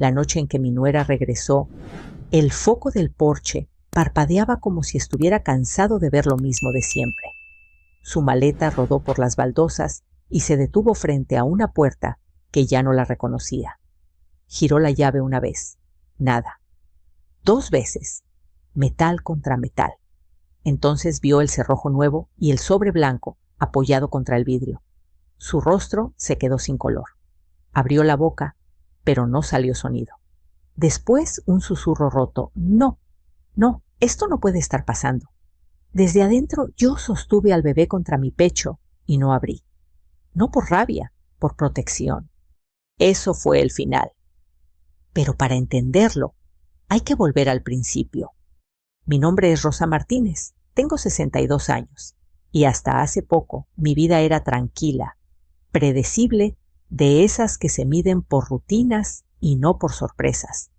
La noche en que mi nuera regresó, el foco del porche parpadeaba como si estuviera cansado de ver lo mismo de siempre. Su maleta rodó por las baldosas y se detuvo frente a una puerta que ya no la reconocía. Giró la llave una vez. Nada. 2 veces. Metal contra metal. Entonces vio el cerrojo nuevo y el sobre blanco apoyado contra el vidrio. Su rostro se quedó sin color. Abrió la boca, pero no salió sonido. Después un susurro roto. No, esto no puede estar pasando. Desde adentro yo sostuve al bebé contra mi pecho y no abrí. No por rabia, por protección. Eso fue el final. Pero para entenderlo, hay que volver al principio. Mi nombre es Rosa Martínez, tengo 62 años, y hasta hace poco mi vida era tranquila, predecible, de esas que se miden por rutinas y no por sorpresas.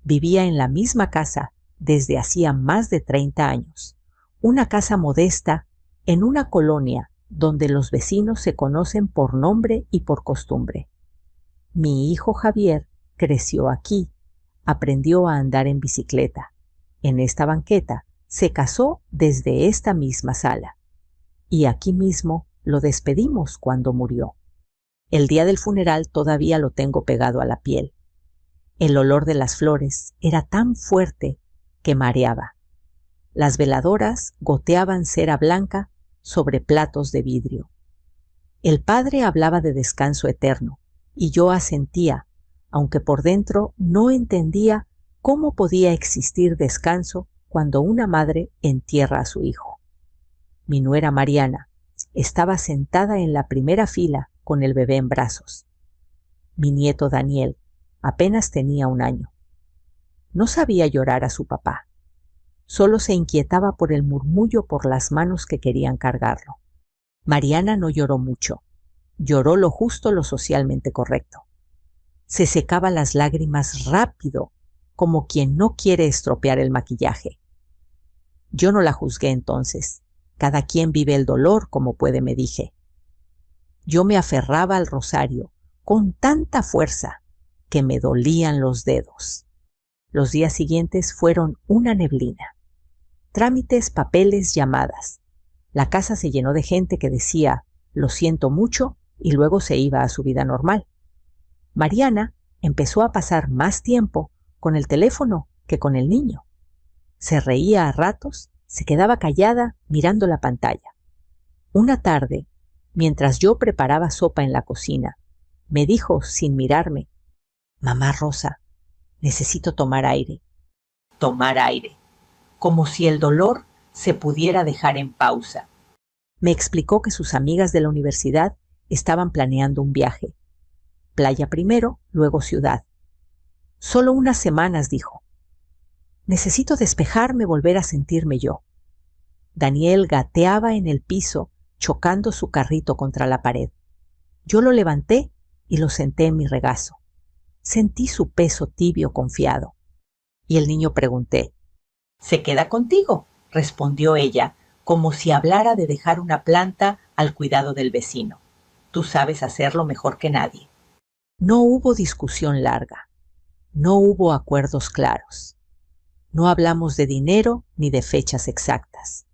Vivía en la misma casa desde hacía más de 30 años, una casa modesta en una colonia donde los vecinos se conocen por nombre y por costumbre. Mi hijo Javier creció aquí, aprendió a andar en bicicleta. En esta banqueta se casó desde esta misma sala. Y aquí mismo lo despedimos cuando murió. El día del funeral todavía lo tengo pegado a la piel. El olor de las flores era tan fuerte que mareaba. Las veladoras goteaban cera blanca sobre platos de vidrio. El padre hablaba de descanso eterno, y yo asentía, aunque por dentro no entendía cómo podía existir descanso cuando una madre entierra a su hijo. Mi nuera Mariana estaba sentada en la primera fila con el bebé en brazos. Mi nieto Daniel apenas tenía 1 año. No sabía llorar a su papá. Solo se inquietaba por el murmullo por las manos que querían cargarlo. Mariana no lloró mucho. Lloró lo justo, lo socialmente correcto. Se secaba las lágrimas rápido, como quien no quiere estropear el maquillaje. Yo no la juzgué entonces. Cada quien vive el dolor como puede, me dije. Yo me aferraba al rosario con tanta fuerza que me dolían los dedos. Los días siguientes fueron una neblina. Trámites, papeles, llamadas. La casa se llenó de gente que decía, lo siento mucho, y luego se iba a su vida normal. Mariana empezó a pasar más tiempo con el teléfono que con el niño. Se reía a ratos, se quedaba callada mirando la pantalla. Una tarde, mientras yo preparaba sopa en la cocina, me dijo sin mirarme, «Mamá Rosa, necesito tomar aire». Tomar aire, como si el dolor se pudiera dejar en pausa. Me explicó que sus amigas de la universidad estaban planeando un viaje. Playa primero, luego ciudad. Solo unas semanas, dijo. Necesito despejarme, volver a sentirme yo. Daniel gateaba en el piso, chocando su carrito contra la pared. Yo lo levanté y lo senté en mi regazo. Sentí su peso tibio confiado. Y el niño pregunté. «¿Se queda contigo?», respondió ella, como si hablara de dejar una planta al cuidado del vecino. «Tú sabes hacerlo mejor que nadie». No hubo discusión larga. No hubo acuerdos claros. No hablamos de dinero ni de fechas exactas.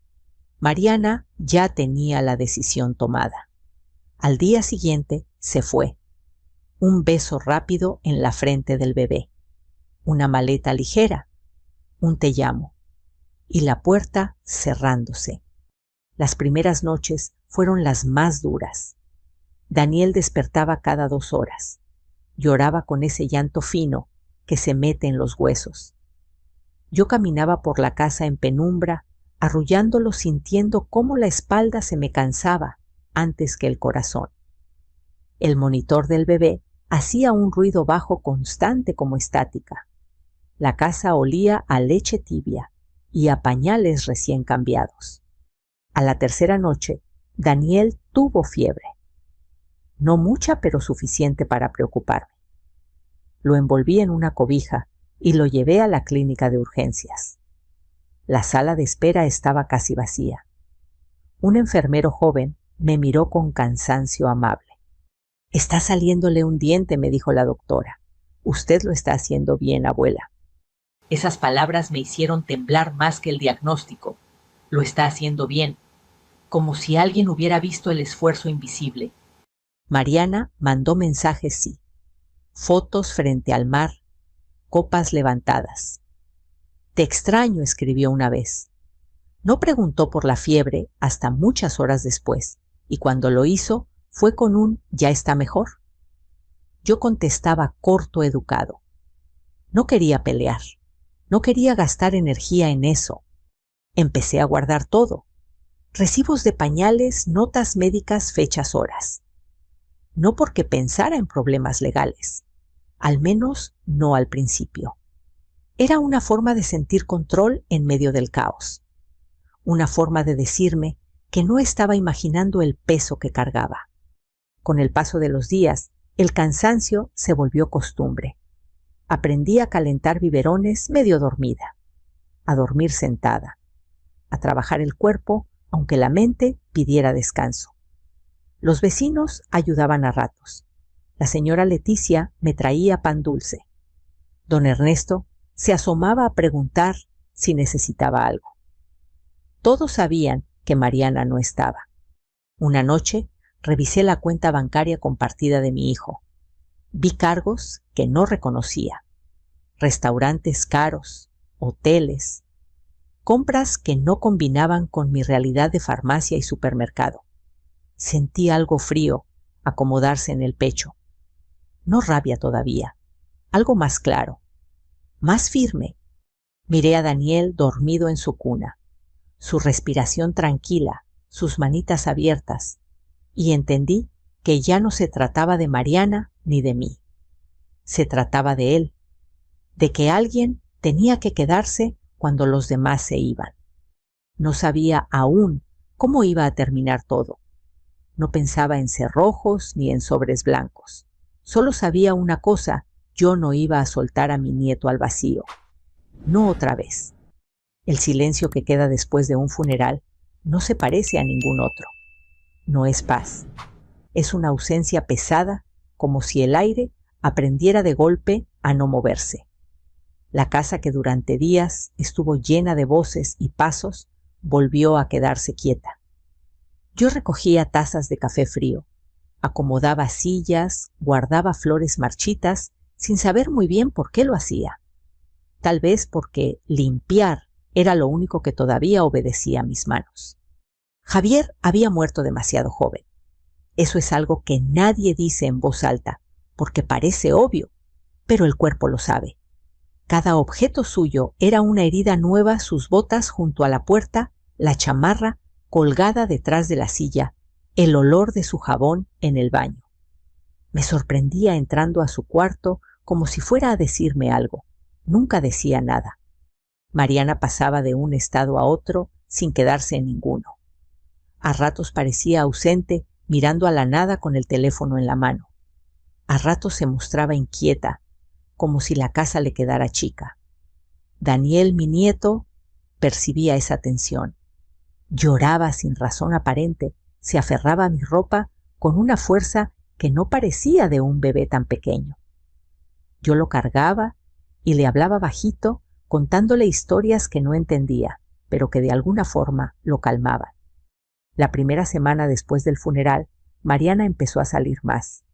Mariana ya tenía la decisión tomada. Al día siguiente se fue. Un beso rápido en la frente del bebé. Una maleta ligera. Un te llamo. Y la puerta cerrándose. Las primeras noches fueron las más duras. Daniel despertaba cada 2 horas. Lloraba con ese llanto fino que se mete en los huesos. Yo caminaba por la casa en penumbra, arrullándolo, sintiendo cómo la espalda se me cansaba antes que el corazón. El monitor del bebé hacía un ruido bajo constante como estática. La casa olía a leche tibia y a pañales recién cambiados. A la tercera noche, Daniel tuvo fiebre. No mucha, pero suficiente para preocuparme. Lo envolví en una cobija y lo llevé a la clínica de urgencias. La sala de espera estaba casi vacía. Un enfermero joven me miró con cansancio amable. «Está saliéndole un diente», me dijo la doctora. Usted lo está haciendo bien, abuela. Esas palabras me hicieron temblar más que el diagnóstico. Lo está haciendo bien, como si alguien hubiera visto el esfuerzo invisible. Mariana mandó mensajes, sí. Fotos frente al mar, copas levantadas. Te extraño, escribió una vez. No preguntó por la fiebre hasta muchas horas después, y cuando lo hizo fue con un «¿ya está mejor?». Yo contestaba corto, educado. No quería pelear, no quería gastar energía en eso. Empecé a guardar todo. Recibos de pañales, notas médicas, fechas, horas. No porque pensara en problemas legales, al menos no al principio. Era una forma de sentir control en medio del caos. Una forma de decirme que no estaba imaginando el peso que cargaba. Con el paso de los días, el cansancio se volvió costumbre. Aprendí a calentar biberones medio dormida, a dormir sentada, a trabajar el cuerpo aunque la mente pidiera descanso. Los vecinos ayudaban a ratos. La señora Leticia me traía pan dulce. Don Ernesto se asomaba a preguntar si necesitaba algo. Todos sabían que Mariana no estaba. Una noche revisé la cuenta bancaria compartida de mi hijo. Vi cargos que no reconocía. Restaurantes caros, hoteles, compras que no combinaban con mi realidad de farmacia y supermercado. Sentí algo frío acomodarse en el pecho. No rabia todavía, algo más claro, más firme. Miré a Daniel dormido en su cuna, su respiración tranquila, sus manitas abiertas, y entendí que ya no se trataba de Mariana ni de mí. Se trataba de él, de que alguien tenía que quedarse cuando los demás se iban. No sabía aún cómo iba a terminar todo. No pensaba en cerrojos ni en sobres blancos. Solo sabía una cosa: yo no iba a soltar a mi nieto al vacío. No otra vez. El silencio que queda después de un funeral no se parece a ningún otro. No es paz. Es una ausencia pesada, como si el aire aprendiera de golpe a no moverse. La casa que durante días estuvo llena de voces y pasos volvió a quedarse quieta. Yo recogía tazas de café frío, acomodaba sillas, guardaba flores marchitas, sin saber muy bien por qué lo hacía. Tal vez porque limpiar era lo único que todavía obedecía a mis manos. Javier había muerto demasiado joven. Eso es algo que nadie dice en voz alta, porque parece obvio, pero el cuerpo lo sabe. Cada objeto suyo era una herida nueva: sus botas junto a la puerta, la chamarra colgada detrás de la silla, el olor de su jabón en el baño. Me sorprendía entrando a su cuarto como si fuera a decirme algo. Nunca decía nada. Mariana pasaba de un estado a otro sin quedarse en ninguno. A ratos parecía ausente, mirando a la nada con el teléfono en la mano. A ratos se mostraba inquieta, como si la casa le quedara chica. Daniel, mi nieto, percibía esa tensión. Lloraba sin razón aparente, se aferraba a mi ropa con una fuerza que no parecía de un bebé tan pequeño. Yo lo cargaba y le hablaba bajito, contándole historias que no entendía, pero que de alguna forma lo calmaban. La primera semana después del funeral, Mariana empezó a salir más.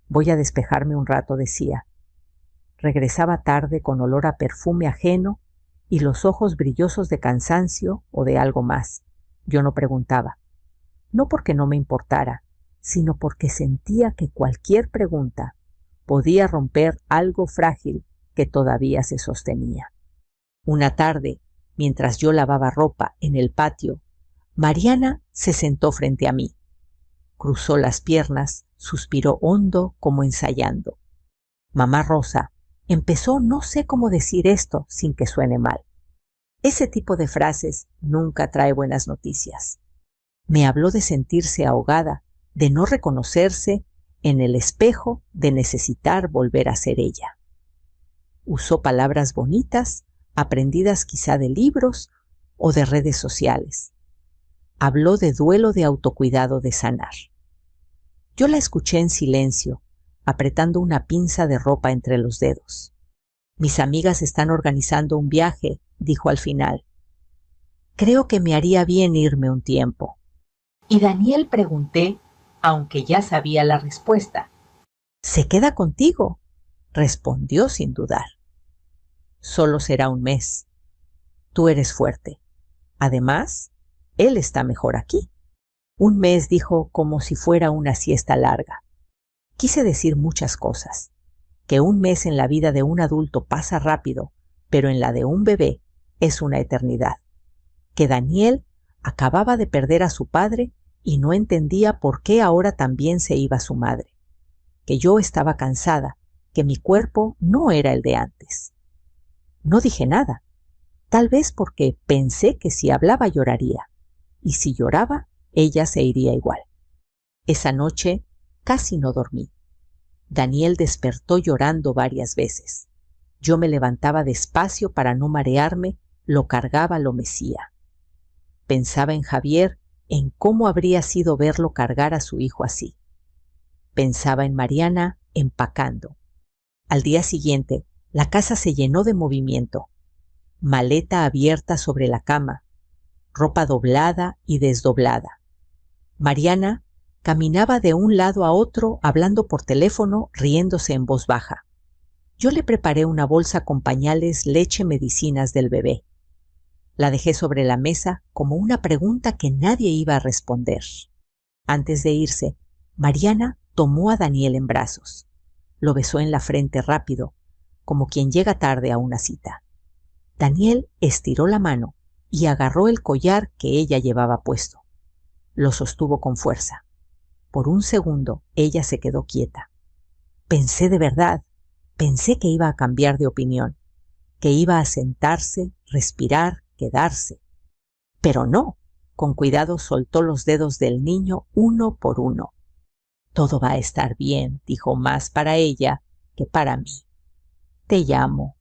Voy a despejarme un rato, decía. Regresaba tarde con olor a perfume ajeno y los ojos brillosos de cansancio o de algo más. Yo no preguntaba. No porque no me importara, sino porque sentía que cualquier pregunta podía romper algo frágil que todavía se sostenía. Una tarde, mientras yo lavaba ropa en el patio, Mariana se sentó frente a mí. Cruzó las piernas, suspiró hondo como ensayando. Mamá Rosa, empezó, no sé cómo decir esto sin que suene mal. Ese tipo de frases nunca trae buenas noticias. Me habló de sentirse ahogada, de no reconocerse en el espejo, de necesitar volver a ser ella. Usó palabras bonitas, aprendidas quizá de libros o de redes sociales. Habló de duelo, de autocuidado, de sanar. Yo la escuché en silencio, apretando una pinza de ropa entre los dedos. Mis amigas están organizando un viaje, dijo al final. Creo que me haría bien irme un tiempo. Y Daniel pregunté, aunque ya sabía la respuesta. ¿Se queda contigo? Respondió sin dudar. Solo será un mes. Tú eres fuerte. Además, él está mejor aquí. Un mes, dijo, como si fuera una siesta larga. Quise decir muchas cosas. Que un mes en la vida de un adulto pasa rápido, pero en la de un bebé es una eternidad. Que Daniel acababa de perder a su padre y no entendía por qué ahora también se iba su madre. Que yo estaba cansada, que mi cuerpo no era el de antes. No dije nada, tal vez porque pensé que si hablaba lloraría, y si lloraba, ella se iría igual. Esa noche casi no dormí. Daniel despertó llorando varias veces. Yo me levantaba despacio para no marearme, lo cargaba, lo mecía. Pensaba en Javier, en cómo habría sido verlo cargar a su hijo así. Pensaba en Mariana empacando. Al día siguiente, la casa se llenó de movimiento. Maleta abierta sobre la cama, ropa doblada y desdoblada. Mariana caminaba de un lado a otro hablando por teléfono, riéndose en voz baja. Yo le preparé una bolsa con pañales, leche, medicinas del bebé. La dejé sobre la mesa como una pregunta que nadie iba a responder. Antes de irse, Mariana tomó a Daniel en brazos. Lo besó en la frente rápido, como quien llega tarde a una cita. Daniel estiró la mano y agarró el collar que ella llevaba puesto. Lo sostuvo con fuerza. Por un segundo ella se quedó quieta. Pensé de verdad, pensé que iba a cambiar de opinión, que iba a sentarse, respirar, quedarse. Pero no, con cuidado soltó los dedos del niño uno por uno. Todo va a estar bien, dijo, más para ella que para mí. Te llamo.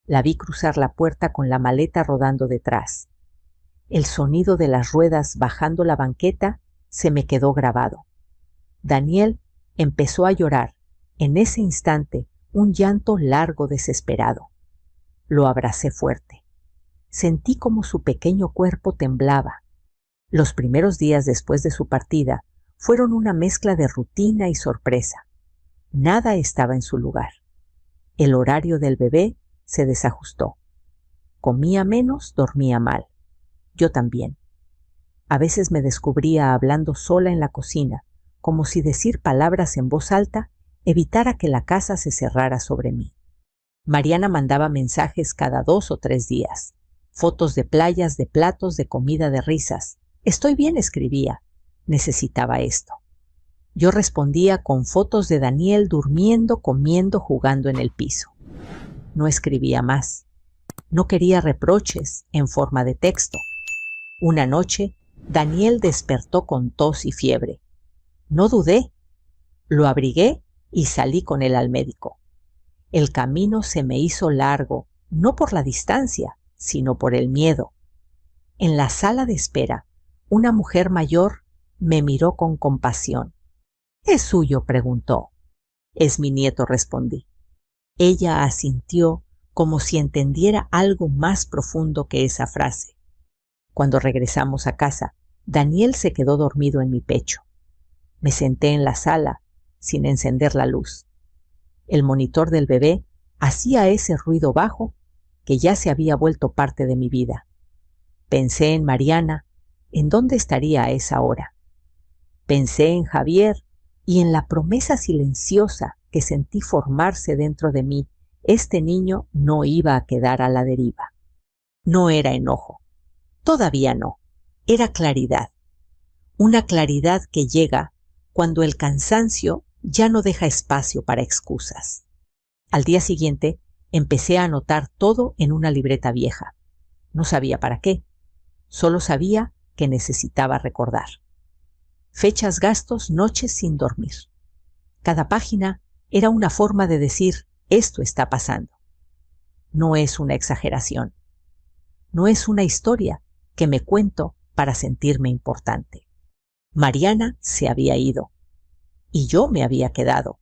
La vi cruzar la puerta con la maleta rodando detrás. El sonido de las ruedas bajando la banqueta se me quedó grabado. Daniel empezó a llorar, en ese instante un llanto largo, desesperado. Lo abracé fuerte. Sentí como su pequeño cuerpo temblaba. Los primeros días después de su partida fueron una mezcla de rutina y sorpresa. Nada estaba en su lugar. El horario del bebé se desajustó. Comía menos, dormía mal. Yo también. A veces me descubría hablando sola en la cocina, como si decir palabras en voz alta evitara que la casa se cerrara sobre mí. Mariana mandaba mensajes cada 2 o 3 días. Fotos de playas, de platos, de comida, de risas. Estoy bien, escribía. Necesitaba esto. Yo respondía con fotos de Daniel durmiendo, comiendo, jugando en el piso. No escribía más. No quería reproches en forma de texto. Una noche, Daniel despertó con tos y fiebre. No dudé. Lo abrigué y salí con él al médico. El camino se me hizo largo, no por la distancia, sino por el miedo. En la sala de espera, una mujer mayor me miró con compasión. ¿Es suyo?, preguntó. Es mi nieto, respondí. Ella asintió como si entendiera algo más profundo que esa frase. Cuando regresamos a casa, Daniel se quedó dormido en mi pecho. Me senté en la sala, sin encender la luz. El monitor del bebé hacía ese ruido bajo que ya se había vuelto parte de mi vida. Pensé en Mariana, en dónde estaría a esa hora. Pensé en Javier y en la promesa silenciosa que sentí formarse dentro de mí. Este niño no iba a quedar a la deriva. No era enojo. Todavía no. Era claridad. Una claridad que llega cuando el cansancio ya no deja espacio para excusas. Al día siguiente empecé a anotar todo en una libreta vieja. No sabía para qué. Solo sabía que necesitaba recordar. Fechas, gastos, noches sin dormir. Cada página era una forma de decir, esto está pasando. No es una exageración. No es una historia que me cuento para sentirme importante. Mariana se había ido y yo me había quedado.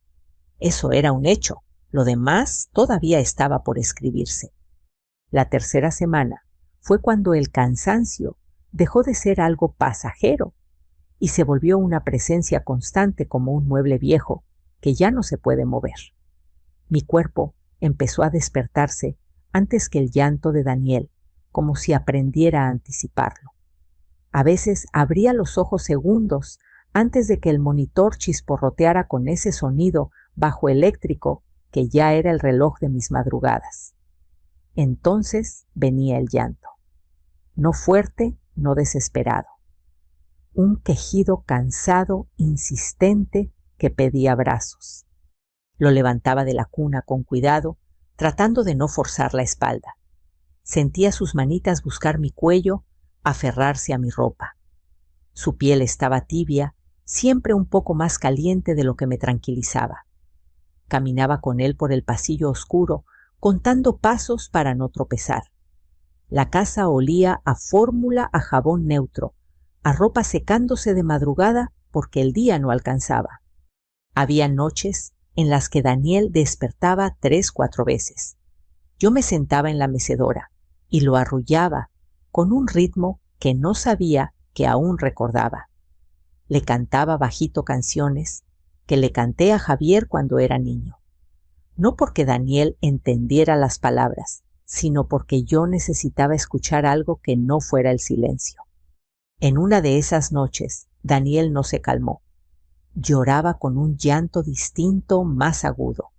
Eso era un hecho. Lo demás todavía estaba por escribirse. La tercera semana fue cuando el cansancio dejó de ser algo pasajero y se volvió una presencia constante como un mueble viejo que ya no se puede mover. Mi cuerpo empezó a despertarse antes que el llanto de Daniel, como si aprendiera a anticiparlo. A veces abría los ojos segundos antes de que el monitor chisporroteara con ese sonido bajo eléctrico que ya era el reloj de mis madrugadas. Entonces venía el llanto. No fuerte, no desesperado. Un quejido cansado, insistente, que pedía abrazos. Lo levantaba de la cuna con cuidado, tratando de no forzar la espalda. Sentía sus manitas buscar mi cuello, aferrarse a mi ropa. Su piel estaba tibia, siempre un poco más caliente de lo que me tranquilizaba. Caminaba con él por el pasillo oscuro, contando pasos para no tropezar. La casa olía a fórmula, a jabón neutro, a ropa secándose de madrugada porque el día no alcanzaba. Había noches en las que Daniel despertaba 3, 4 veces. Yo me sentaba en la mecedora y lo arrullaba con un ritmo que no sabía que aún recordaba. Le cantaba bajito canciones que le canté a Javier cuando era niño. No porque Daniel entendiera las palabras, sino porque yo necesitaba escuchar algo que no fuera el silencio. En una de esas noches, Daniel no se calmó. Lloraba con un llanto distinto, más agudo.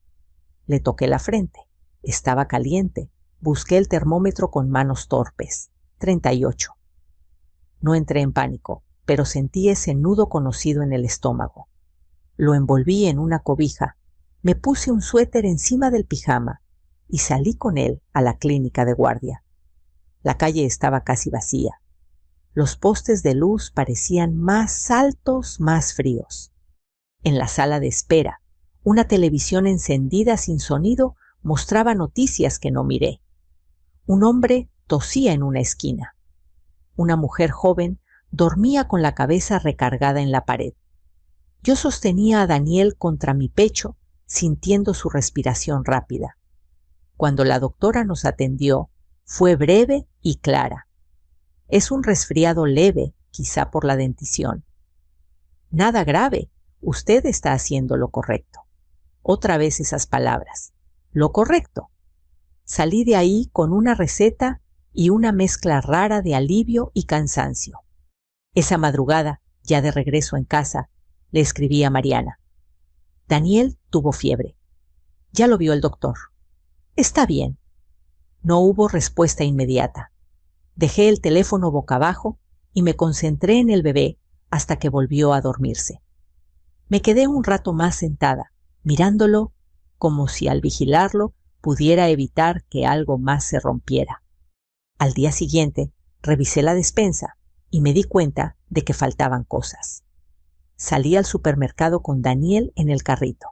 Le toqué la frente. Estaba caliente. Busqué el termómetro con manos torpes. 38. No entré en pánico, pero sentí ese nudo conocido en el estómago. Lo envolví en una cobija, me puse un suéter encima del pijama y salí con él a la clínica de guardia. La calle estaba casi vacía. Los postes de luz parecían más altos, más fríos. En la sala de espera, una televisión encendida sin sonido mostraba noticias que no miré. Un hombre tosía en una esquina. Una mujer joven dormía con la cabeza recargada en la pared. Yo sostenía a Daniel contra mi pecho, sintiendo su respiración rápida. Cuando la doctora nos atendió, fue breve y clara. Es un resfriado leve, quizá por la dentición. Nada grave, usted está haciendo lo correcto. Otra vez esas palabras. Lo correcto. Salí de ahí con una receta y una mezcla rara de alivio y cansancio. Esa madrugada, ya de regreso en casa, le escribí a Mariana. Daniel tuvo fiebre. Ya lo vio el doctor. Está bien. No hubo respuesta inmediata. Dejé el teléfono boca abajo y me concentré en el bebé hasta que volvió a dormirse. Me quedé un rato más sentada, mirándolo como si al vigilarlo pudiera evitar que algo más se rompiera. Al día siguiente revisé la despensa y me di cuenta de que faltaban cosas. Salí al supermercado con Daniel en el carrito.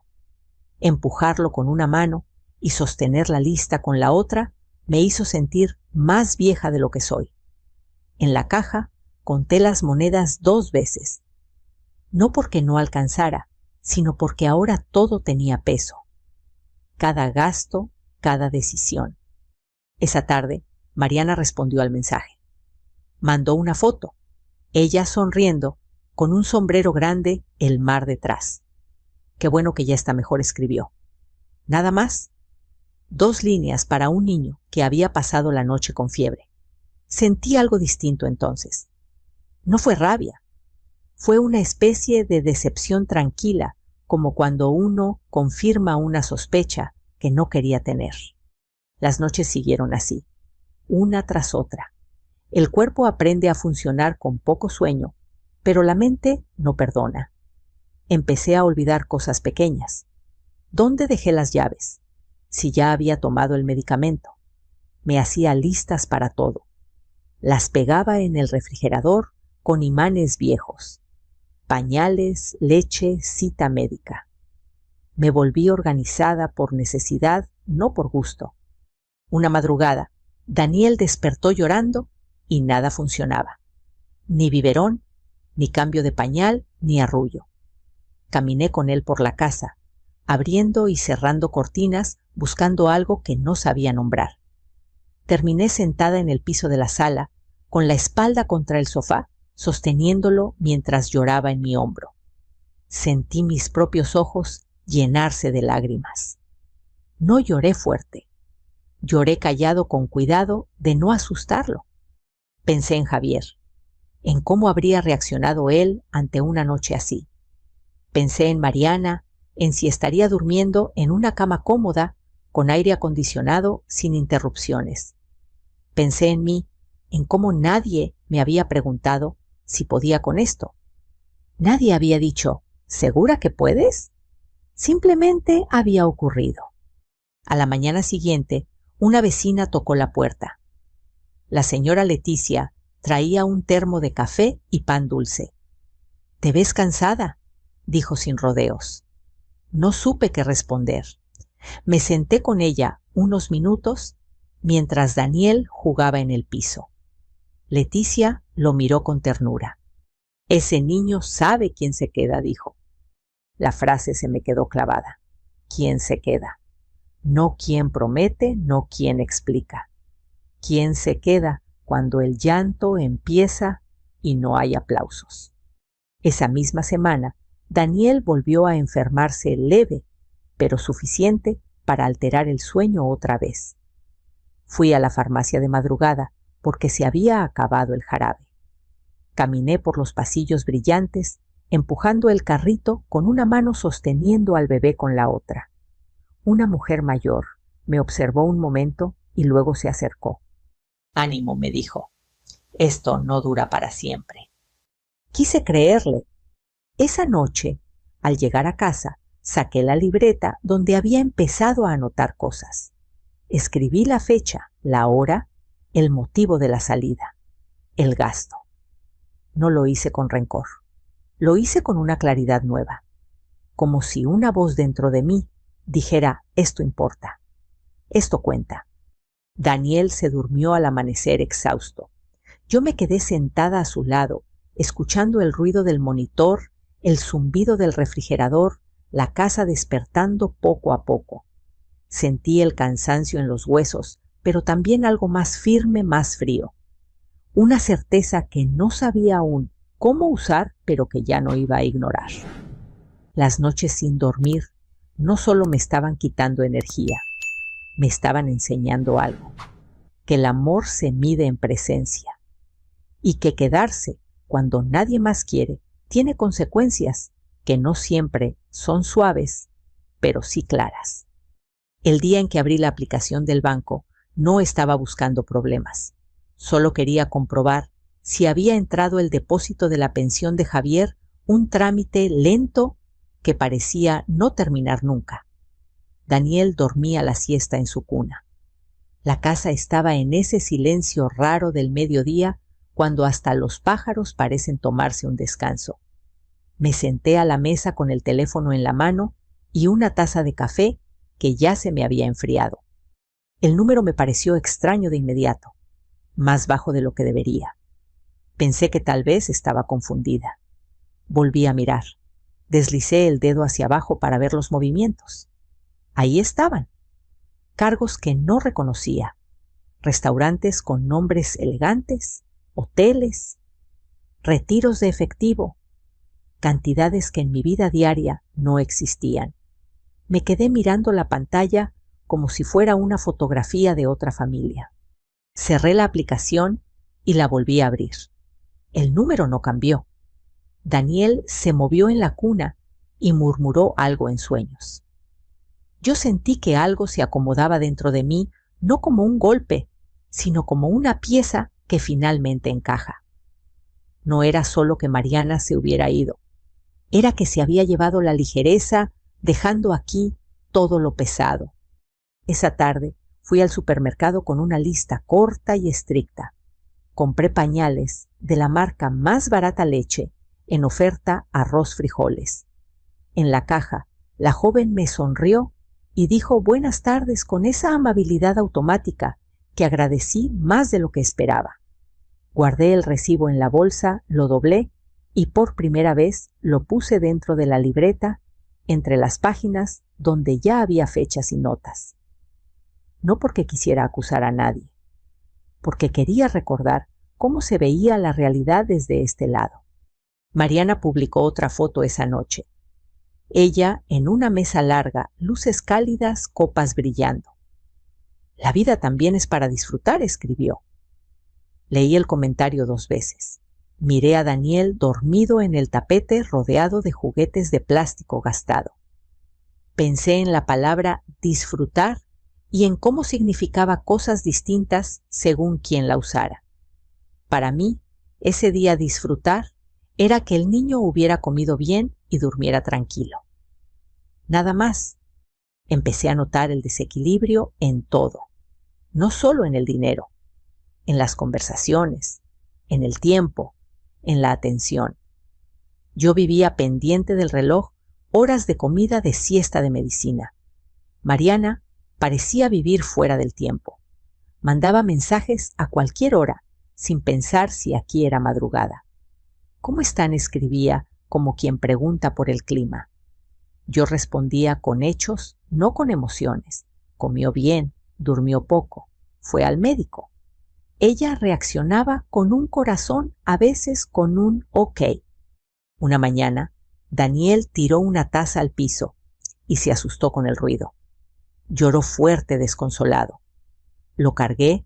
Empujarlo con una mano y sostener la lista con la otra me hizo sentir más vieja de lo que soy. En la caja conté las monedas 2 veces. No porque no alcanzara, sino porque ahora todo tenía peso. Cada gasto, cada decisión. Esa tarde, Mariana respondió al mensaje. Mandó una foto, ella sonriendo, con un sombrero grande, el mar detrás. Qué bueno que ya está mejor, escribió. Nada más. 2 líneas para un niño que había pasado la noche con fiebre. Sentí algo distinto entonces. No fue rabia. Fue una especie de decepción tranquila, como cuando uno confirma una sospecha que no quería tener. Las noches siguieron así, una tras otra. El cuerpo aprende a funcionar con poco sueño, pero la mente no perdona. Empecé a olvidar cosas pequeñas. ¿Dónde dejé las llaves? Si ya había tomado el medicamento. Me hacía listas para todo. Las pegaba en el refrigerador con imanes viejos. Pañales, leche, cita médica. Me volví organizada por necesidad, no por gusto. Una madrugada, Daniel despertó llorando y nada funcionaba. Ni biberón, ni cambio de pañal, ni arrullo. Caminé con él por la casa, abriendo y cerrando cortinas buscando algo que no sabía nombrar. Terminé sentada en el piso de la sala, con la espalda contra el sofá, sosteniéndolo mientras lloraba en mi hombro. Sentí mis propios ojos llenarse de lágrimas. No lloré fuerte. Lloré callado con cuidado de no asustarlo. Pensé en Javier, en cómo habría reaccionado él ante una noche así. Pensé en Mariana, en si estaría durmiendo en una cama cómoda, con aire acondicionado, sin interrupciones. Pensé en mí, en cómo nadie me había preguntado si podía con esto. Nadie había dicho, ¿segura que puedes? Simplemente había ocurrido. A la mañana siguiente, una vecina tocó la puerta. La señora Leticia traía un termo de café y pan dulce. «¿Te ves cansada?», dijo sin rodeos. No supe qué responder. Me senté con ella unos minutos mientras Daniel jugaba en el piso. Leticia lo miró con ternura. «Ese niño sabe quién se queda», dijo. La frase se me quedó clavada. ¿Quién se queda? No quién promete, no quién explica. ¿Quién se queda cuando el llanto empieza y no hay aplausos? Esa misma semana, Daniel volvió a enfermarse leve, pero suficiente para alterar el sueño otra vez. Fui a la farmacia de madrugada porque se había acabado el jarabe. Caminé por los pasillos brillantes, empujando el carrito con una mano sosteniendo al bebé con la otra. Una mujer mayor me observó un momento y luego se acercó. «Ánimo», me dijo. «Esto no dura para siempre». Quise creerle. Esa noche, al llegar a casa, saqué la libreta donde había empezado a anotar cosas. Escribí la fecha, la hora, el motivo de la salida, el gasto. No lo hice con rencor. Lo hice con una claridad nueva, como si una voz dentro de mí dijera, esto importa, esto cuenta. Daniel se durmió al amanecer exhausto. Yo me quedé sentada a su lado, escuchando el ruido del monitor, el zumbido del refrigerador, la casa despertando poco a poco. Sentí el cansancio en los huesos, pero también algo más firme, más frío. Una certeza que no sabía aún cómo usar, pero que ya no iba a ignorar. Las noches sin dormir no solo me estaban quitando energía, me estaban enseñando algo, que el amor se mide en presencia y que quedarse cuando nadie más quiere tiene consecuencias que no siempre son suaves, pero sí claras. El día en que abrí la aplicación del banco no estaba buscando problemas, solo quería comprobar si había entrado el depósito de la pensión de Javier, un trámite lento que parecía no terminar nunca. Daniel dormía la siesta en su cuna. La casa estaba en ese silencio raro del mediodía cuando hasta los pájaros parecen tomarse un descanso. Me senté a la mesa con el teléfono en la mano y una taza de café que ya se me había enfriado. El número me pareció extraño de inmediato, más bajo de lo que debería. Pensé que tal vez estaba confundida. Volví a mirar. Deslicé el dedo hacia abajo para ver los movimientos. Ahí estaban. Cargos que no reconocía. Restaurantes con nombres elegantes, hoteles, retiros de efectivo, cantidades que en mi vida diaria no existían. Me quedé mirando la pantalla como si fuera una fotografía de otra familia. Cerré la aplicación y la volví a abrir. El número no cambió. Daniel se movió en la cuna y murmuró algo en sueños. Yo sentí que algo se acomodaba dentro de mí, no como un golpe, sino como una pieza que finalmente encaja. No era solo que Mariana se hubiera ido, era que se había llevado la ligereza, dejando aquí todo lo pesado. Esa tarde fui al supermercado con una lista corta y estricta. Compré pañales de la marca más barata leche, en oferta arroz frijoles. En la caja, la joven me sonrió y dijo buenas tardes con esa amabilidad automática que agradecí más de lo que esperaba. Guardé el recibo en la bolsa, lo doblé y por primera vez lo puse dentro de la libreta entre las páginas donde ya había fechas y notas. No porque quisiera acusar a nadie, porque quería recordar cómo se veía la realidad desde este lado. Mariana publicó otra foto esa noche. Ella en una mesa larga, luces cálidas, copas brillando. La vida también es para disfrutar, escribió. Leí el comentario 2 veces. Miré a Daniel dormido en el tapete rodeado de juguetes de plástico gastado. Pensé en la palabra disfrutar y en cómo significaba cosas distintas según quien la usara. Para mí, ese día disfrutar era que el niño hubiera comido bien y durmiera tranquilo. Nada más. Empecé a notar el desequilibrio en todo, no solo en el dinero, en las conversaciones, en el tiempo, en la atención. Yo vivía pendiente del reloj, horas de comida, de siesta, de medicina. Mariana parecía vivir fuera del tiempo. Mandaba mensajes a cualquier hora, sin pensar si aquí era madrugada. ¿Cómo están?, escribía, como quien pregunta por el clima. Yo respondía con hechos, no con emociones. Comió bien, durmió poco, fue al médico. Ella reaccionaba con un corazón, a veces con un ok. Una mañana, Daniel tiró una taza al piso y se asustó con el ruido. Lloró fuerte, desconsolado. Lo cargué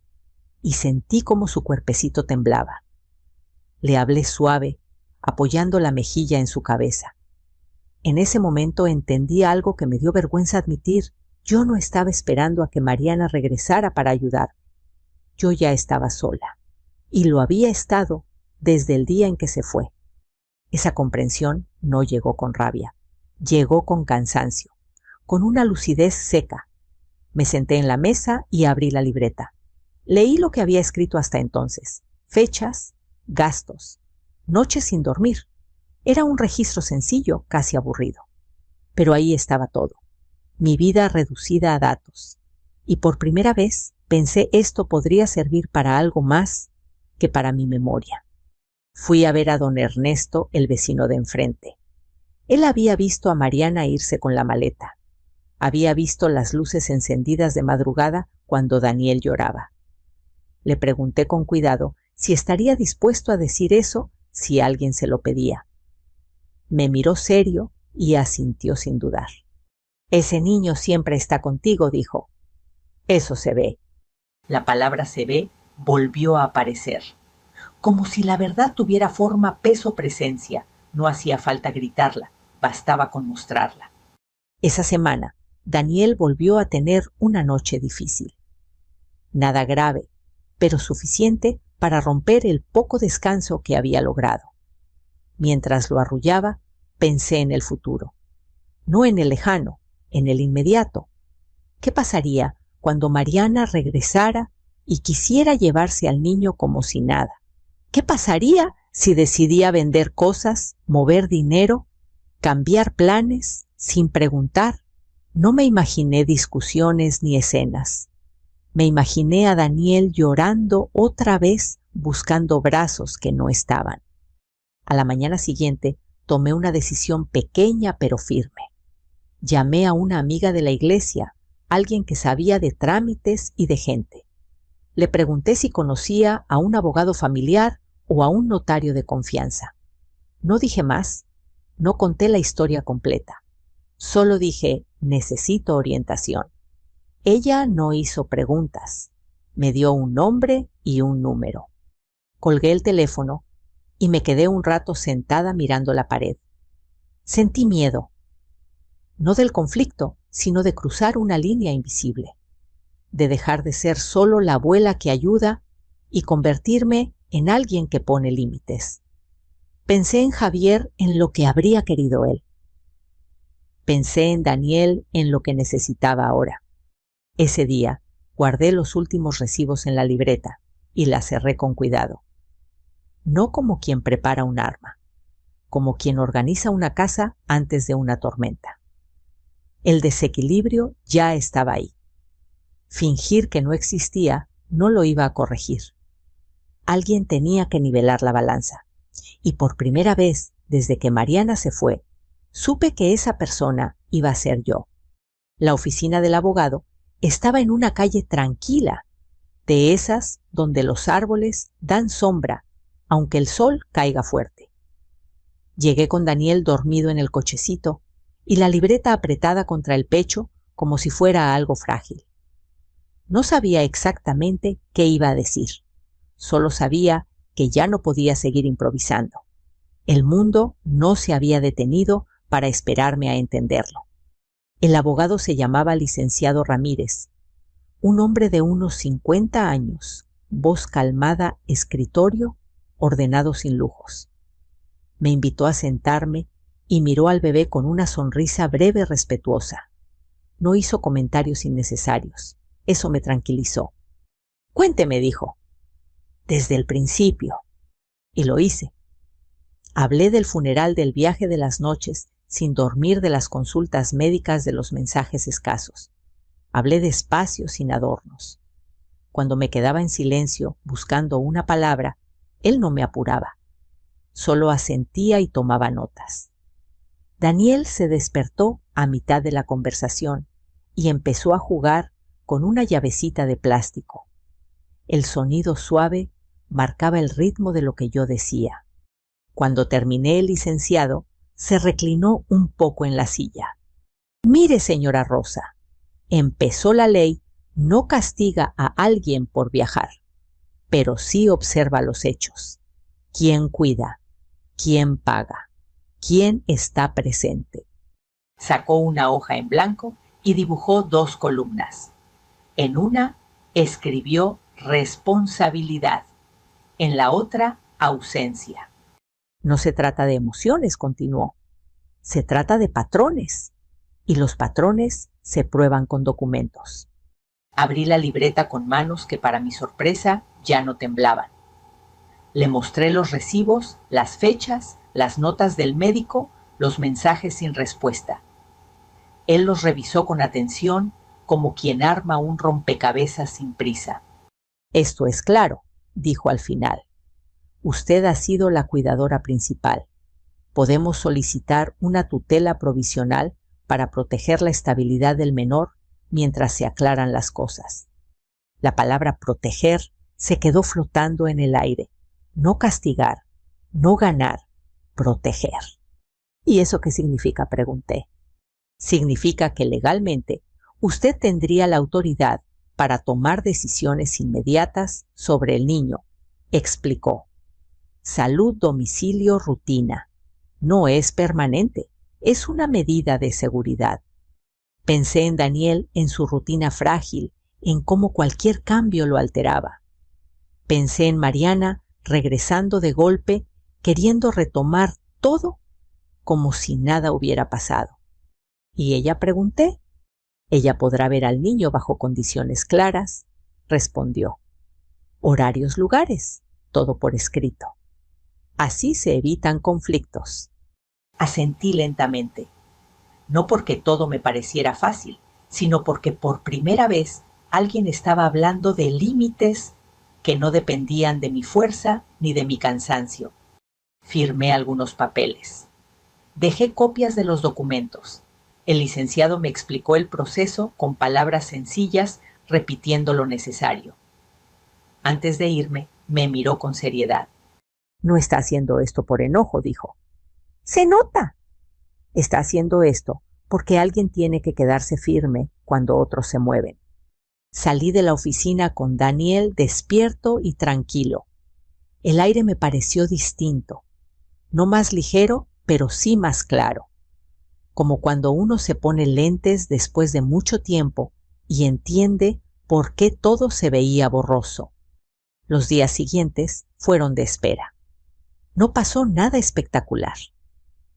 y sentí como su cuerpecito temblaba. Le hablé suave, apoyando la mejilla en su cabeza. En ese momento entendí algo que me dio vergüenza admitir. Yo no estaba esperando a que Mariana regresara para ayudarme. Yo ya estaba sola, y lo había estado desde el día en que se fue. Esa comprensión no llegó con rabia, llegó con cansancio, con una lucidez seca. Me senté en la mesa y abrí la libreta. Leí lo que había escrito hasta entonces: fechas, gastos, noches sin dormir. Era un registro sencillo, casi aburrido. Pero ahí estaba todo, mi vida reducida a datos. Y por primera vez pensé esto podría servir para algo más que para mi memoria. Fui a ver a don Ernesto, el vecino de enfrente. Él había visto a Mariana irse con la maleta. Había visto las luces encendidas de madrugada cuando Daniel lloraba. Le pregunté con cuidado si estaría dispuesto a decir eso si alguien se lo pedía. Me miró serio y asintió sin dudar. Ese niño siempre está contigo, dijo. Eso se ve. La palabra se ve volvió a aparecer. Como si la verdad tuviera forma, peso, presencia. No hacía falta gritarla, bastaba con mostrarla. Esa semana, Daniel volvió a tener una noche difícil. Nada grave, pero suficiente para romper el poco descanso que había logrado. Mientras lo arrullaba, pensé en el futuro. No en el lejano, en el inmediato. ¿Qué pasaría cuando Mariana regresara y quisiera llevarse al niño como si nada? ¿Qué pasaría si decidía vender cosas, mover dinero, cambiar planes, sin preguntar? No me imaginé discusiones ni escenas. Me imaginé a Daniel llorando otra vez, buscando brazos que no estaban. A la mañana siguiente tomé una decisión pequeña pero firme. Llamé a una amiga de la iglesia, alguien que sabía de trámites y de gente. Le pregunté si conocía a un abogado familiar o a un notario de confianza. No dije más, no conté la historia completa. Solo dije, necesito orientación. Ella no hizo preguntas. Me dio un nombre y un número. Colgué el teléfono y me quedé un rato sentada mirando la pared. Sentí miedo. No del conflicto, sino de cruzar una línea invisible. De dejar de ser solo la abuela que ayuda y convertirme en alguien que pone límites. Pensé en Javier, en lo que habría querido él. Pensé en Daniel, en lo que necesitaba ahora. Ese día guardé los últimos recibos en la libreta y la cerré con cuidado. No como quien prepara un arma, como quien organiza una casa antes de una tormenta. El desequilibrio ya estaba ahí. Fingir que no existía no lo iba a corregir. Alguien tenía que nivelar la balanza. Y por primera vez, desde que Mariana se fue, Supe que esa persona iba a ser yo. La oficina del abogado estaba en una calle tranquila, de esas donde los árboles dan sombra, aunque el sol caiga fuerte. Llegué con Daniel dormido en el cochecito y la libreta apretada contra el pecho como si fuera algo frágil. No sabía exactamente qué iba a decir. Solo sabía que ya no podía seguir improvisando. El mundo no se había detenido para esperarme a entenderlo. El abogado se llamaba licenciado Ramírez, un hombre de unos 50 años, voz calmada, escritorio, ordenado sin lujos. Me invitó a sentarme y miró al bebé con una sonrisa breve y respetuosa. No hizo comentarios innecesarios. Eso me tranquilizó. «Cuénteme», dijo. «Desde el principio». Y lo hice. Hablé del funeral, del viaje de las noches, sin dormir, de las consultas médicas, de los mensajes escasos. Hablé despacio, sin adornos. Cuando me quedaba en silencio, buscando una palabra, él no me apuraba. Solo asentía y tomaba notas. Daniel se despertó a mitad de la conversación y empezó a jugar con una llavecita de plástico. El sonido suave marcaba el ritmo de lo que yo decía. Cuando terminé, el licenciado se reclinó un poco en la silla. «Mire, señora Rosa, empezó la ley no castiga a alguien por viajar, pero sí observa los hechos. ¿Quién cuida? ¿Quién paga? ¿Quién está presente?». Sacó una hoja en blanco y dibujó 2 columnas. En una escribió responsabilidad, en la otra ausencia. «No se trata de emociones», continuó. «Se trata de patrones, y los patrones se prueban con documentos». Abrí la libreta con manos que, para mi sorpresa, ya no temblaban. Le mostré los recibos, las fechas, las notas del médico, los mensajes sin respuesta. Él los revisó con atención, como quien arma un rompecabezas sin prisa. «Esto es claro», dijo al final. «Usted ha sido la cuidadora principal. Podemos solicitar una tutela provisional para proteger la estabilidad del menor mientras se aclaran las cosas». La palabra proteger se quedó flotando en el aire. No castigar, no ganar, proteger. «¿Y eso qué significa?», pregunté. «Significa que legalmente usted tendría la autoridad para tomar decisiones inmediatas sobre el niño», explicó. «Salud, domicilio, rutina. No es permanente, es una medida de seguridad». Pensé en Daniel, en su rutina frágil, en cómo cualquier cambio lo alteraba. Pensé en Mariana regresando de golpe, queriendo retomar todo como si nada hubiera pasado. «¿Y ella?», pregunté. «Ella podrá ver al niño bajo condiciones claras», respondió. «Horarios, lugares, todo por escrito. Así se evitan conflictos». Asentí lentamente, no porque todo me pareciera fácil, sino porque por primera vez alguien estaba hablando de límites que no dependían de mi fuerza ni de mi cansancio. Firmé algunos papeles. Dejé copias de los documentos. El licenciado me explicó el proceso con palabras sencillas, repitiendo lo necesario. Antes de irme, me miró con seriedad. «No está haciendo esto por enojo», dijo. «Se nota». «Está haciendo esto porque alguien tiene que quedarse firme cuando otros se mueven». Salí de la oficina con Daniel despierto y tranquilo. El aire me pareció distinto, no más ligero, pero sí más claro. Como cuando uno se pone lentes después de mucho tiempo y entiende por qué todo se veía borroso. Los días siguientes fueron de espera. No pasó nada espectacular.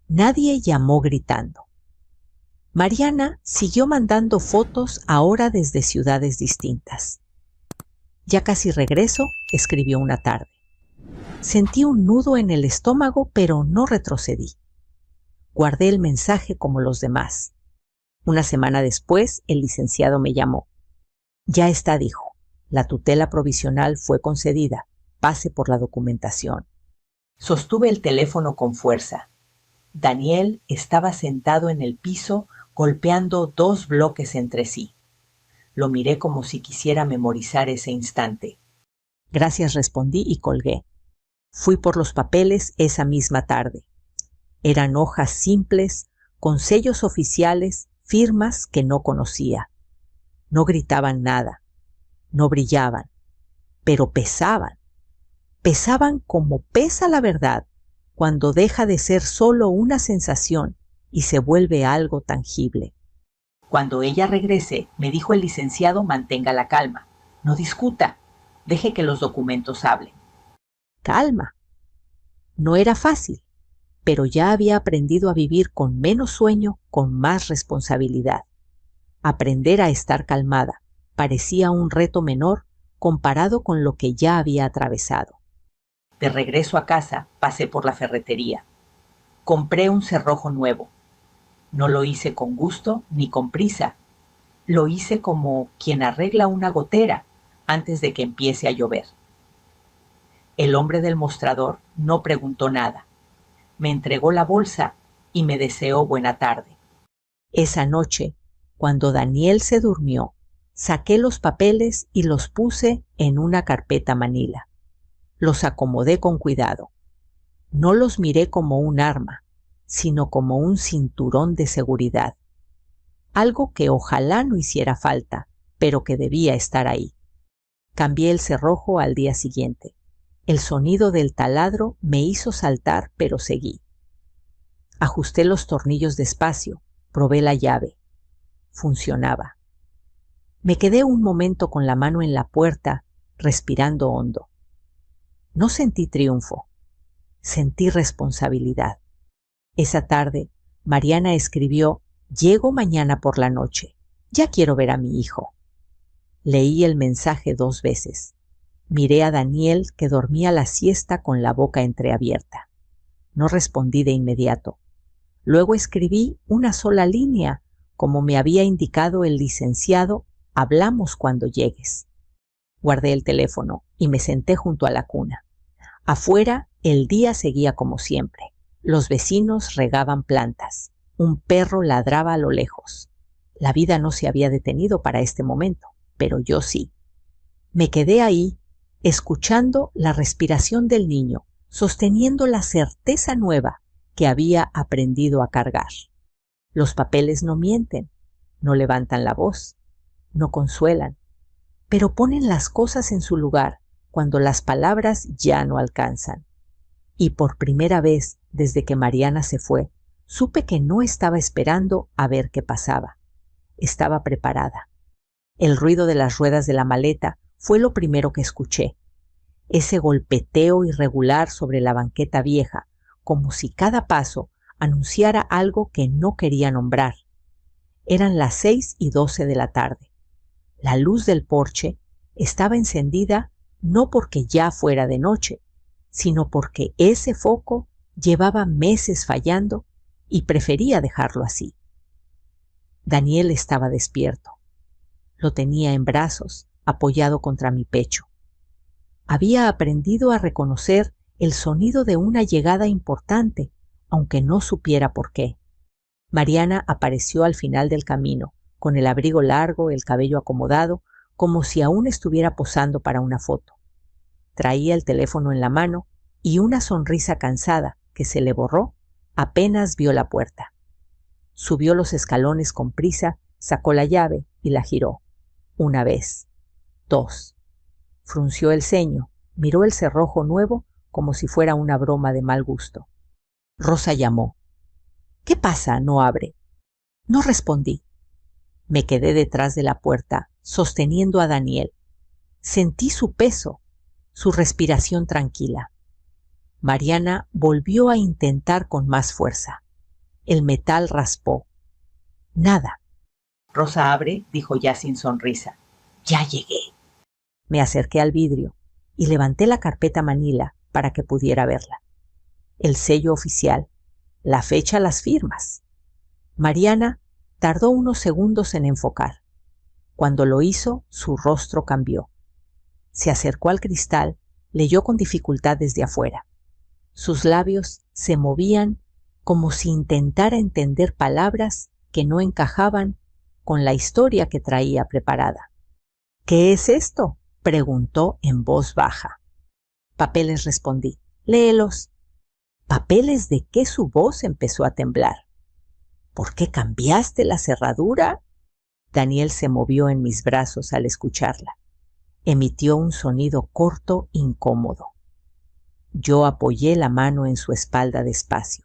Nadie llamó gritando. Mariana siguió mandando fotos, ahora desde ciudades distintas. «Ya casi regreso», escribió una tarde. Sentí un nudo en el estómago, pero no retrocedí. Guardé el mensaje como los demás. Una semana después, el licenciado me llamó. «Ya está», dijo. «La tutela provisional fue concedida. Pase por la documentación». Sostuve el teléfono con fuerza. Daniel estaba sentado en el piso golpeando 2 bloques entre sí. Lo miré como si quisiera memorizar ese instante. Gracias, respondí y colgué. Fui por los papeles esa misma tarde. Eran hojas simples, con sellos oficiales, firmas que no conocía. No gritaban nada, no brillaban, pero pesaban. Pesaban como pesa la verdad cuando deja de ser solo una sensación y se vuelve algo tangible. Cuando ella regrese, me dijo el licenciado, mantenga la calma. No discuta, deje que los documentos hablen. Calma. No era fácil, pero ya había aprendido a vivir con menos sueño, con más responsabilidad. Aprender a estar calmada parecía un reto menor comparado con lo que ya había atravesado. De regreso a casa, pasé por la ferretería. Compré un cerrojo nuevo. No lo hice con gusto ni con prisa. Lo hice como quien arregla una gotera antes de que empiece a llover. El hombre del mostrador no preguntó nada. Me entregó la bolsa y me deseó buena tarde. Esa noche, cuando Daniel se durmió, saqué los papeles y los puse en una carpeta manila. Los acomodé con cuidado. No los miré como un arma, sino como un cinturón de seguridad. Algo que ojalá no hiciera falta, pero que debía estar ahí. Cambié el cerrojo al día siguiente. El sonido del taladro me hizo saltar, pero seguí. Ajusté los tornillos despacio, probé la llave. Funcionaba. Me quedé un momento con la mano en la puerta, respirando hondo. No sentí triunfo, sentí responsabilidad. Esa tarde, Mariana escribió: «Llego mañana por la noche. Ya quiero ver a mi hijo». Leí el mensaje 2 veces. Miré a Daniel, que dormía la siesta con la boca entreabierta. No respondí de inmediato. Luego escribí una sola línea, como me había indicado el licenciado: «Hablamos cuando llegues». Guardé el teléfono y me senté junto a la cuna. Afuera, el día seguía como siempre. Los vecinos regaban plantas. Un perro ladraba a lo lejos. La vida no se había detenido para este momento, pero yo sí. Me quedé ahí, escuchando la respiración del niño, sosteniendo la certeza nueva que había aprendido a cargar. Los papeles no mienten, no levantan la voz, no consuelan, pero ponen las cosas en su lugar cuando las palabras ya no alcanzan. Y por primera vez desde que Mariana se fue, supe que no estaba esperando a ver qué pasaba. Estaba preparada. El ruido de las ruedas de la maleta fue lo primero que escuché. Ese golpeteo irregular sobre la banqueta vieja, como si cada paso anunciara algo que no quería nombrar. Eran las 6:12 de la tarde. La luz del porche estaba encendida no porque ya fuera de noche, sino porque ese foco llevaba meses fallando y prefería dejarlo así. Daniel estaba despierto. Lo tenía en brazos, apoyado contra mi pecho. Había aprendido a reconocer el sonido de una llegada importante, aunque no supiera por qué. Mariana apareció al final del camino, con el abrigo largo, el cabello acomodado, como si aún estuviera posando para una foto. Traía el teléfono en la mano y una sonrisa cansada que se le borró apenas vio la puerta. Subió los escalones con prisa, sacó la llave y la giró. 1 vez, 2. Frunció el ceño, miró el cerrojo nuevo como si fuera una broma de mal gusto. Rosa llamó. «¿Qué pasa? No abre». No respondí. Me quedé detrás de la puerta, sosteniendo a Daniel. Sentí su peso, su respiración tranquila. Mariana volvió a intentar con más fuerza. El metal raspó. Nada. «Rosa, abre», dijo ya sin sonrisa. «Ya llegué». Me acerqué al vidrio y levanté la carpeta manila para que pudiera verla. El sello oficial, la fecha, las firmas. Mariana tardó unos segundos en enfocar. Cuando lo hizo, su rostro cambió. Se acercó al cristal, leyó con dificultad desde afuera. Sus labios se movían como si intentara entender palabras que no encajaban con la historia que traía preparada. —¿Qué es esto? —preguntó en voz baja. —Papeles —respondí—. —Léelos. —¿Papeles de qué? Su voz empezó a temblar. —¿Por qué cambiaste la cerradura? Daniel se movió en mis brazos al escucharla. Emitió un sonido corto, incómodo. Yo apoyé la mano en su espalda despacio.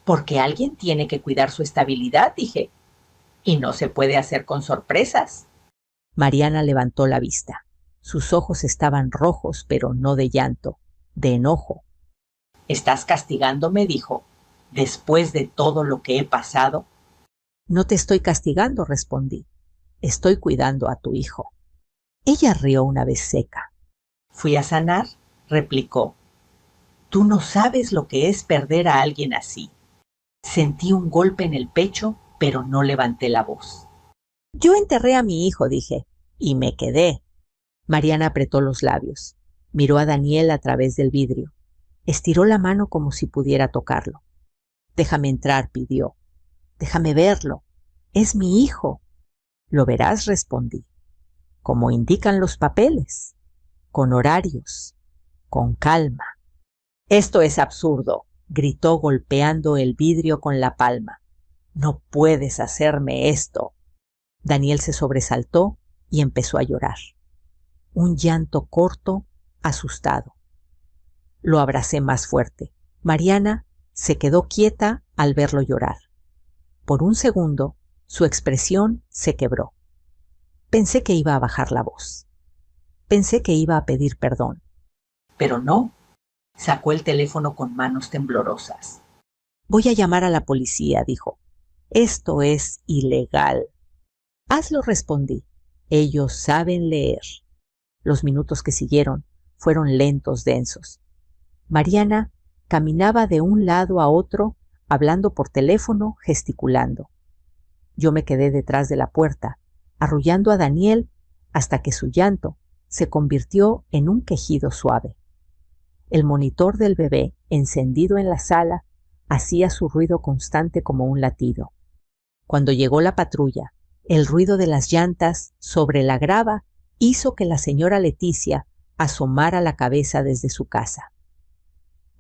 —Porque alguien tiene que cuidar su estabilidad —dije—, y no se puede hacer con sorpresas. Mariana levantó la vista. Sus ojos estaban rojos, pero no de llanto, de enojo. —¿Estás castigándome? —dijo—, después de todo lo que he pasado. —No te estoy castigando —respondí—, estoy cuidando a tu hijo. Ella rió una vez seca. —¿Fui a sanar? —replicó—. Tú no sabes lo que es perder a alguien así. Sentí un golpe en el pecho, pero no levanté la voz. —Yo enterré a mi hijo —dije—, y me quedé. Mariana apretó los labios. Miró a Daniel a través del vidrio. Estiró la mano como si pudiera tocarlo. —Déjame entrar —pidió—. Déjame verlo. Es mi hijo. —Lo verás —respondí—, como indican los papeles, con horarios, con calma. —Esto es absurdo —gritó golpeando el vidrio con la palma—. No puedes hacerme esto. Daniel se sobresaltó y empezó a llorar. Un llanto corto, asustado. Lo abracé más fuerte. Mariana se quedó quieta al verlo llorar. Por un segundo, su expresión se quebró. Pensé que iba a bajar la voz. Pensé que iba a pedir perdón. Pero no. Sacó el teléfono con manos temblorosas. —Voy a llamar a la policía —dijo—. Esto es ilegal. —Hazlo —respondí—. Ellos saben leer. Los minutos que siguieron fueron lentos, densos. Mariana caminaba de un lado a otro, hablando por teléfono, gesticulando. Yo me quedé detrás de la puerta, arrullando a Daniel hasta que su llanto se convirtió en un quejido suave. El monitor del bebé, encendido en la sala, hacía su ruido constante como un latido. Cuando llegó la patrulla, el ruido de las llantas sobre la grava hizo que la señora Leticia asomara la cabeza desde su casa.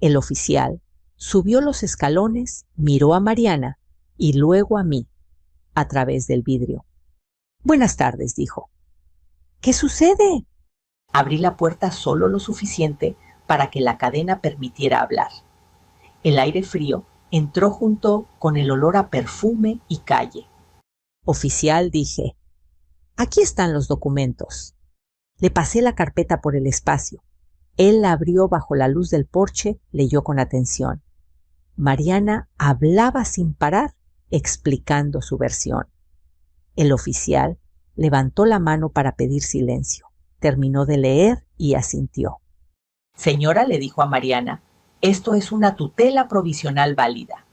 El oficial subió los escalones, miró a Mariana y luego a mí, a través del vidrio. —Buenas tardes —dijo—. —¿Qué sucede? Abrí la puerta solo lo suficiente para que la cadena permitiera hablar. El aire frío entró junto con el olor a perfume y calle. —Oficial —dije—, aquí están los documentos. Le pasé la carpeta por el espacio. Él la abrió bajo la luz del porche, leyó con atención. Mariana hablaba sin parar, explicando su versión. El oficial levantó la mano para pedir silencio. Terminó de leer y asintió. —Señora —le dijo a Mariana—, esto es una tutela provisional válida.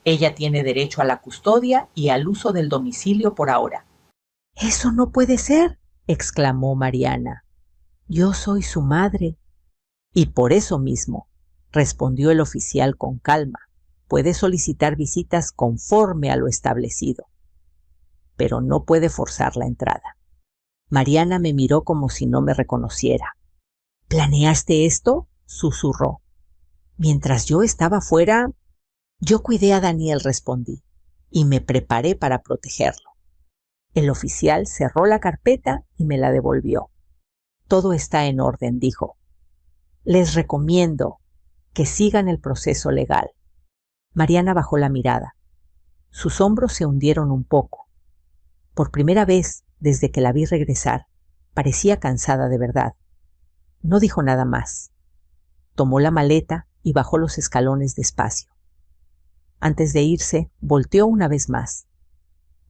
Ella tiene derecho a la custodia y al uso del domicilio por ahora. —¡Eso no puede ser! —exclamó Mariana—. Yo soy su madre. —Y por eso mismo —respondió el oficial con calma—, puede solicitar visitas conforme a lo establecido, pero no puede forzar la entrada. Mariana me miró como si no me reconociera. —¿Planeaste esto? —susurró. —Mientras yo estaba fuera, yo cuidé a Daniel —respondí—, y me preparé para protegerlo. El oficial cerró la carpeta y me la devolvió. —Todo está en orden —dijo—. Les recomiendo que sigan el proceso legal. Mariana bajó la mirada. Sus hombros se hundieron un poco. Por primera vez desde que la vi regresar, parecía cansada de verdad. No dijo nada más. Tomó la maleta y bajó los escalones despacio. Antes de irse, volteó una vez más.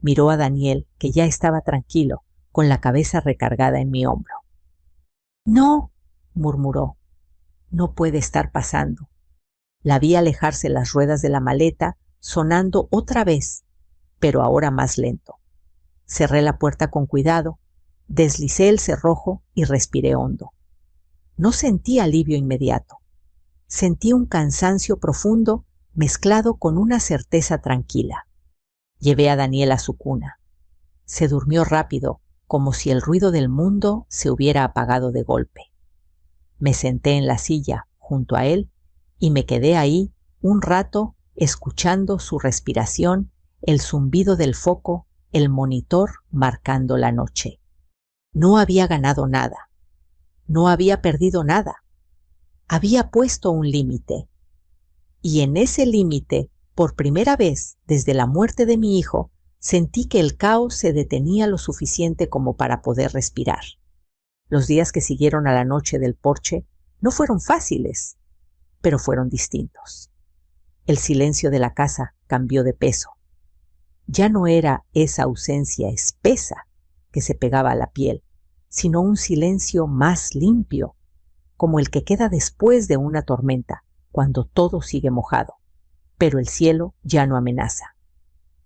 Miró a Daniel, que ya estaba tranquilo, con la cabeza recargada en mi hombro. —No —murmuró—, no puede estar pasando. La vi alejarse las ruedas de la maleta, sonando otra vez, pero ahora más lento. Cerré la puerta con cuidado, deslicé el cerrojo y respiré hondo. No sentí alivio inmediato. Sentí un cansancio profundo mezclado con una certeza tranquila. Llevé a Daniel a su cuna. Se durmió rápido, como si el ruido del mundo se hubiera apagado de golpe. Me senté en la silla junto a él y me quedé ahí un rato escuchando su respiración, el zumbido del foco, el monitor marcando la noche. No había ganado nada. No había perdido nada. Había puesto un límite. Y en ese límite, por primera vez desde la muerte de mi hijo, sentí que el caos se detenía lo suficiente como para poder respirar. Los días que siguieron a la noche del porche no fueron fáciles, pero fueron distintos. El silencio de la casa cambió de peso. Ya no era esa ausencia espesa que se pegaba a la piel, sino un silencio más limpio, como el que queda después de una tormenta, cuando todo sigue mojado, pero el cielo ya no amenaza.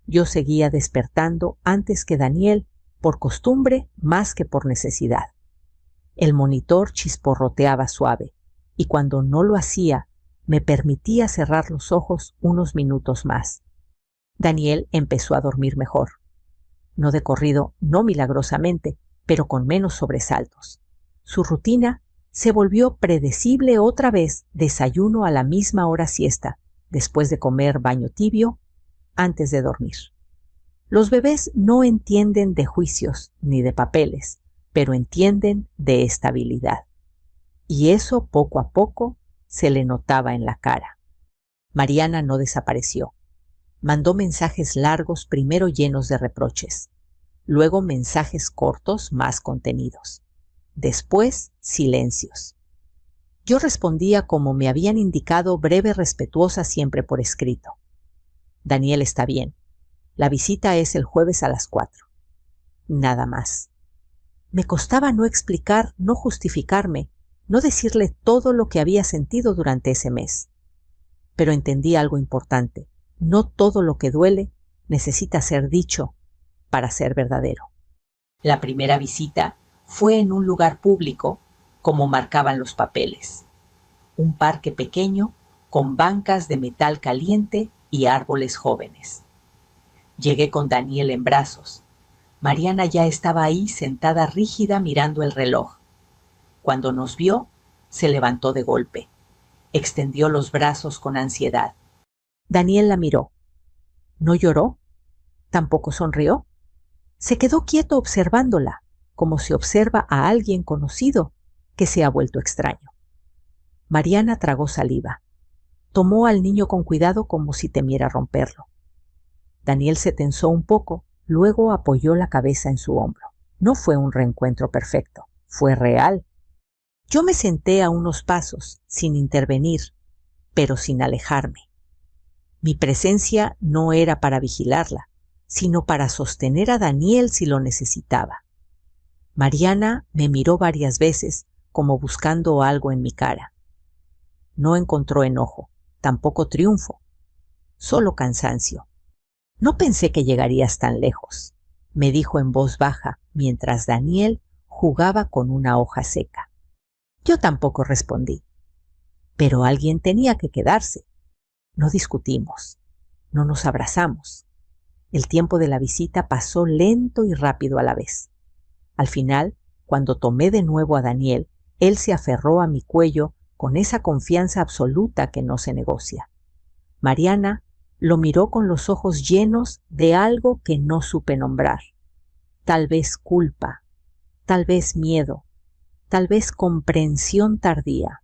Yo seguía despertando antes que Daniel, por costumbre más que por necesidad. El monitor chisporroteaba suave, y cuando no lo hacía, me permitía cerrar los ojos unos minutos más. Daniel empezó a dormir mejor. No de corrido, no milagrosamente, pero con menos sobresaltos. Su rutina se volvió predecible otra vez: desayuno a la misma hora siesta, después de comer baño tibio, antes de dormir. Los bebés no entienden de juicios ni de papeles, pero entienden de estabilidad. Y eso poco a poco se le notaba en la cara. Mariana no desapareció. Mandó mensajes largos, primero llenos de reproches, luego mensajes cortos más contenidos, después silencios. Yo respondía como me habían indicado, breve, respetuosa, siempre por escrito. Daniel está bien. La visita es el jueves a las 4. Nada más. Me costaba no explicar, no justificarme, no decirle todo lo que había sentido durante ese mes. Pero entendí algo importante. No todo lo que duele necesita ser dicho para ser verdadero. La primera visita fue en un lugar público, como marcaban los papeles. Un parque pequeño con bancas de metal caliente y árboles jóvenes. Llegué con Daniel en brazos. Mariana ya estaba ahí sentada rígida mirando el reloj. Cuando nos vio, se levantó de golpe. Extendió los brazos con ansiedad. Daniel la miró. No lloró, tampoco sonrió. Se quedó quieto observándola, como se observa a alguien conocido que se ha vuelto extraño. Mariana tragó saliva. Tomó al niño con cuidado como si temiera romperlo. Daniel se tensó un poco, luego apoyó la cabeza en su hombro. No fue un reencuentro perfecto, fue real. Yo me senté a unos pasos, sin intervenir, pero sin alejarme. Mi presencia no era para vigilarla, sino para sostener a Daniel si lo necesitaba. Mariana me miró varias veces, como buscando algo en mi cara. No encontró enojo, tampoco triunfo, solo cansancio. No pensé que llegarías tan lejos, me dijo en voz baja, mientras Daniel jugaba con una hoja seca. Yo tampoco respondí, pero alguien tenía que quedarse. No discutimos, no nos abrazamos. El tiempo de la visita pasó lento y rápido a la vez. Al final, cuando tomé de nuevo a Daniel, él se aferró a mi cuello con esa confianza absoluta que no se negocia. Mariana lo miró con los ojos llenos de algo que no supe nombrar. Tal vez culpa, tal vez miedo, tal vez comprensión tardía.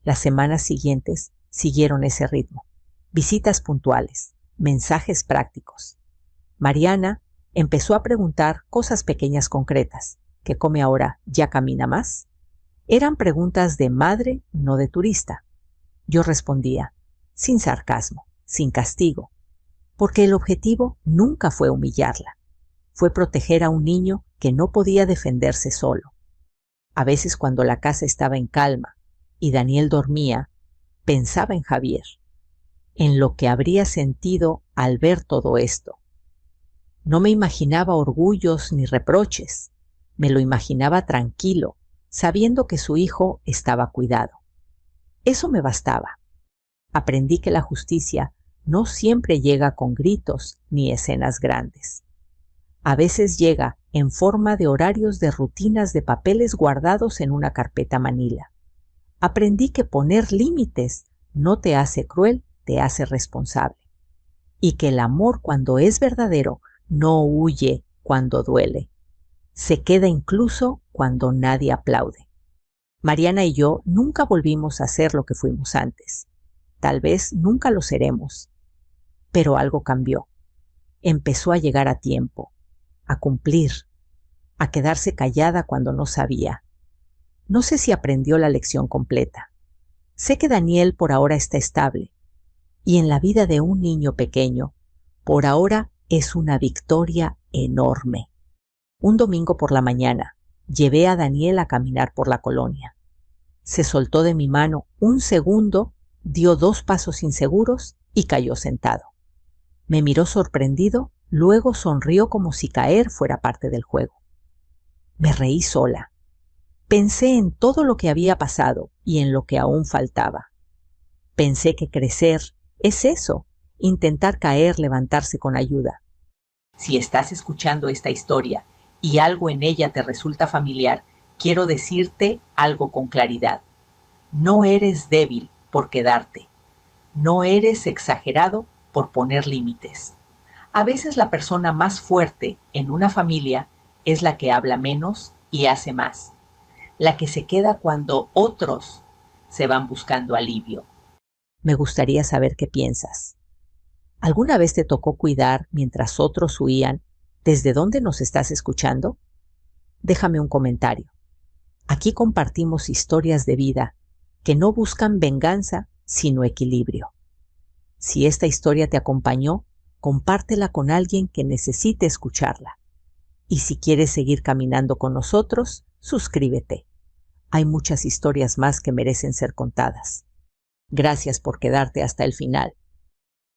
Las semanas siguientes siguieron ese ritmo. Visitas puntuales, mensajes prácticos. Mariana empezó a preguntar cosas pequeñas concretas. ¿Qué come ahora? ¿Ya camina más? Eran preguntas de madre, no de turista. Yo respondía, sin sarcasmo, sin castigo, porque el objetivo nunca fue humillarla. Fue proteger a un niño que no podía defenderse solo. A veces, cuando la casa estaba en calma y Daniel dormía, pensaba en Javier, en lo que habría sentido al ver todo esto. No me imaginaba orgullos ni reproches, me lo imaginaba tranquilo, sabiendo que su hijo estaba cuidado. Eso me bastaba. Aprendí que la justicia no siempre llega con gritos ni escenas grandes. A veces llega en forma de horarios de rutinas de papeles guardados en una carpeta manila. Aprendí que poner límites no te hace cruel, te hace responsable. Y que el amor, cuando es verdadero, no huye cuando duele. Se queda incluso cuando nadie aplaude. Mariana y yo nunca volvimos a ser lo que fuimos antes. Tal vez nunca lo seremos. Pero algo cambió. Empezó a llegar a tiempo, a cumplir, a quedarse callada cuando no sabía. No sé si aprendió la lección completa. Sé que Daniel por ahora está estable. Y en la vida de un niño pequeño, por ahora es una victoria enorme. Un domingo por la mañana, llevé a Daniel a caminar por la colonia. Se soltó de mi mano un segundo, dio 2 pasos inseguros y cayó sentado. Me miró sorprendido, luego sonrió como si caer fuera parte del juego. Me reí sola. Pensé en todo lo que había pasado y en lo que aún faltaba. Pensé que crecer es eso, intentar caer, levantarse con ayuda. Si estás escuchando esta historia y algo en ella te resulta familiar, quiero decirte algo con claridad. No eres débil por quedarte. No eres exagerado por poner límites. A veces la persona más fuerte en una familia es la que habla menos y hace más. La que se queda cuando otros se van buscando alivio. Me gustaría saber qué piensas. ¿Alguna vez te tocó cuidar mientras otros huían? ¿Desde dónde nos estás escuchando? Déjame un comentario. Aquí compartimos historias de vida que no buscan venganza, sino equilibrio. Si esta historia te acompañó, compártela con alguien que necesite escucharla. Y si quieres seguir caminando con nosotros, suscríbete. Hay muchas historias más que merecen ser contadas. Gracias por quedarte hasta el final.